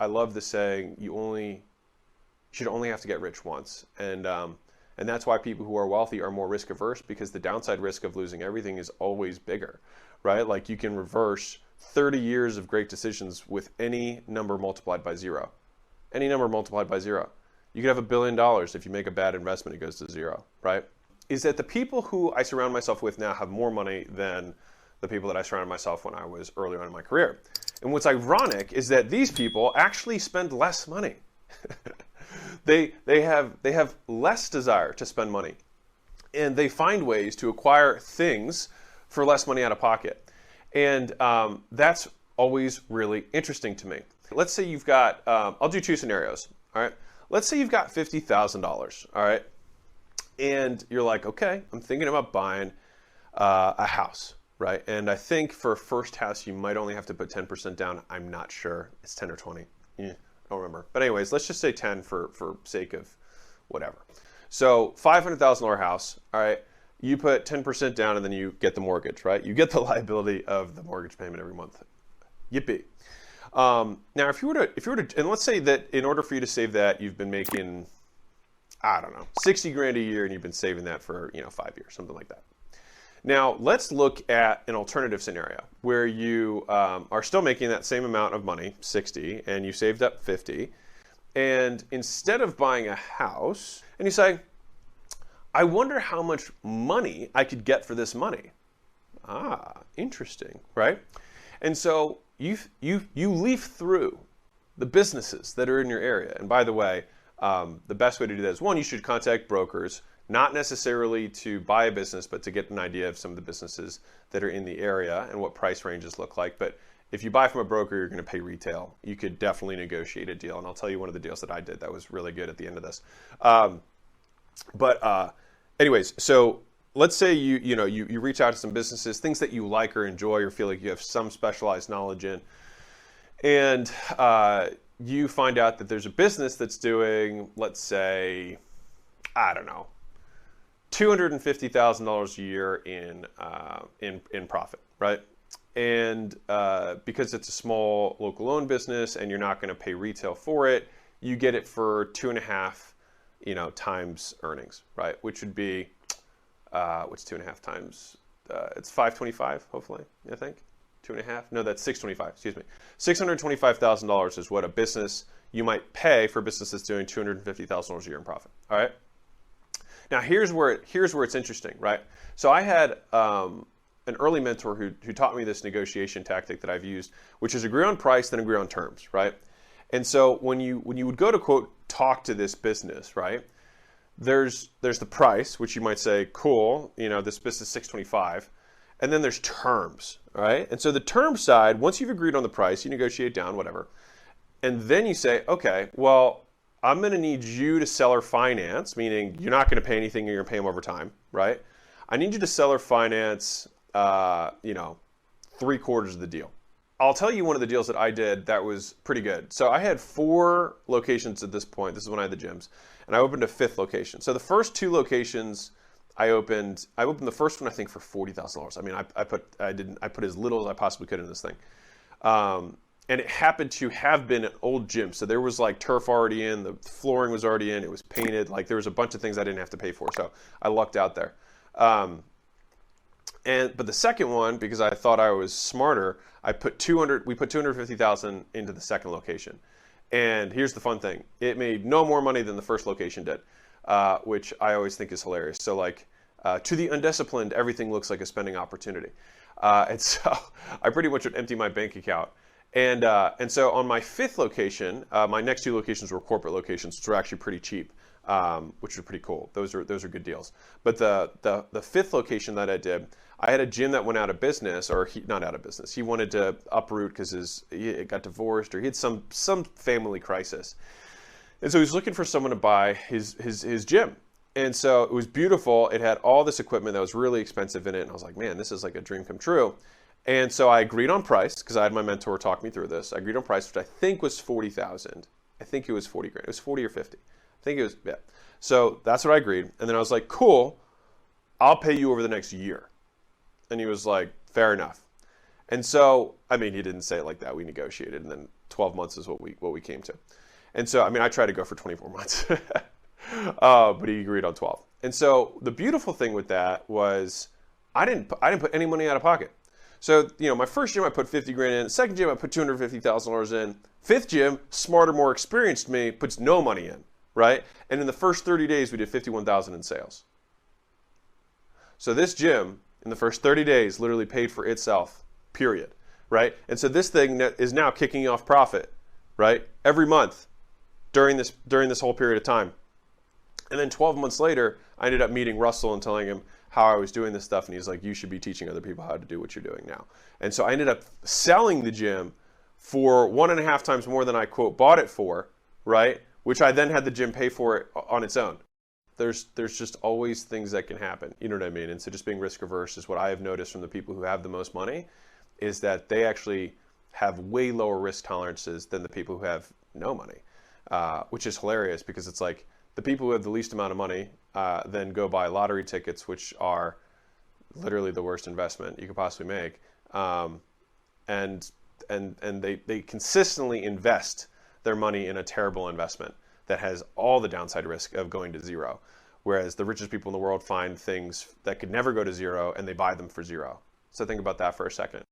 I love the saying, you should only have to get rich once. And that's why people who are wealthy are more risk averse, because the downside risk of losing everything is always bigger, right? Like you can reverse 30 years of great decisions with any number multiplied by zero. Any number multiplied by zero. You could have $1 billion. If you make a bad investment, it goes to zero, right? Is that the people who I surround myself with now have more money than the people that I surrounded myself when I was earlier on in my career. And what's ironic is that these people actually spend less money. They have less desire to spend money, and they find ways to acquire things for less money out of pocket. And that's always really interesting to me. Let's say you've got, I'll do two scenarios, all right? Let's say you've got $50,000, all right? And you're like, okay, I'm thinking about buying a house, right? And I think for a first house, you might only have to put 10% down. I'm not sure. It's 10 or 20. I don't remember. But anyways, let's just say 10 for sake of whatever. So $500,000 house, all right? You put 10% down and then you get the mortgage, right? You get the liability of the mortgage payment every month. Yippee. Now, if you were to, and let's say that in order for you to save that, you've been making, I don't know, 60 grand a year, and you've been saving that for, 5 years, something like that. Now, let's look at an alternative scenario where you are still making that same amount of money, 60, and you saved up 50. And instead of buying a house, and you say, I wonder how much money I could get for this money. Ah, interesting, right? And so you leaf through the businesses that are in your area. And by the way, the best way to do that is, one, you should contact brokers, not necessarily to buy a business, but to get an idea of some of the businesses that are in the area and what price ranges look like. But if you buy from a broker, you're going to pay retail. You could definitely negotiate a deal. And I'll tell you one of the deals that I did that was really good at the end of this. Anyways, so let's say you reach out to some businesses, things that you like or enjoy or feel like you have some specialized knowledge in. And you find out that there's a business that's doing, let's say, I don't know, $250,000 a year in profit, right? And because it's a small local owned business and you're not going to pay retail for it, you get it for 2.5, times earnings, right? Which would be what's 2.5 times? It's 525, hopefully, I think. 2.5? No, that's 625. Excuse me. $625,000 is what a business you might pay for a business that's doing $250,000 a year in profit. All right. Now here's where it's interesting, right? So I had an early mentor who taught me this negotiation tactic that I've used, which is agree on price, then agree on terms, right? And so when you would go to quote talk to this business, right? There's the price, which you might say, cool, this business is 625, and then there's terms, right? And so the term side, once you've agreed on the price, you negotiate down, whatever, and then you say, okay, well, I'm going to need you to seller finance, meaning you're not going to pay anything, you're going to pay them over time, right? I need you to seller finance, 3/4 of the deal. I'll tell you one of the deals that I did that was pretty good. So I had 4 locations at this point. This is when I had the gyms, and I opened a 5th location. So the first 2 locations I opened the first one I think for $40,000. I mean, I put as little as I possibly could in this thing. And it happened to have been an old gym. So there was like turf already in, the flooring was already in, it was painted. Like there was a bunch of things I didn't have to pay for. So I lucked out there. But the second one, because I thought I was smarter, we put $250,000 into the second location. And here's the fun thing. It made no more money than the first location did, which I always think is hilarious. So like to the undisciplined, everything looks like a spending opportunity. And so I pretty much would empty my bank account. And so on my 5th location, my next 2 locations were corporate locations, which were actually pretty cheap, which were pretty cool. Those are good deals. But the 5th location that I did, I had a gym that went out of business, or not out of business. He wanted to uproot because he got divorced or he had some family crisis. And so he was looking for someone to buy his gym. And so it was beautiful. It had all this equipment that was really expensive in it. And I was like, man, this is like a dream come true. And so I agreed on price because I had my mentor talk me through this. I agreed on price, which I think was $40,000. I think it was 40 grand. It was 40 or 50. I think it was, yeah. So that's what I agreed. And then I was like, cool, I'll pay you over the next year. And he was like, fair enough. And so, I mean, he didn't say it like that. We negotiated. And then 12 months is what we came to. And so, I mean, I tried to go for 24 months, but he agreed on 12. And so the beautiful thing with that was I didn't put any money out of pocket. So, my first gym I put 50 grand in. Second gym I put $250,000 in. Fifth gym, smarter, more experienced me, puts no money in, right? And in the first 30 days, we did 51,000 in sales. So this gym, in the first 30 days, literally paid for itself, period, right? And so this thing is now kicking off profit, right? Every month during this whole period of time. And then 12 months later, I ended up meeting Russell and telling him how I was doing this stuff. And he's like, you should be teaching other people how to do what you're doing now. And so I ended up selling the gym for 1.5 times more than I, quote, bought it for, right? Which I then had the gym pay for it on its own. There's just always things that can happen. You know what I mean? And so just being risk averse is what I have noticed from the people who have the most money, is that they actually have way lower risk tolerances than the people who have no money, which is hilarious because it's like the people who have the least amount of money then go buy lottery tickets, which are literally the worst investment you could possibly make. And they consistently invest their money in a terrible investment that has all the downside risk of going to zero. Whereas the richest people in the world find things that could never go to zero and they buy them for zero. So think about that for a second.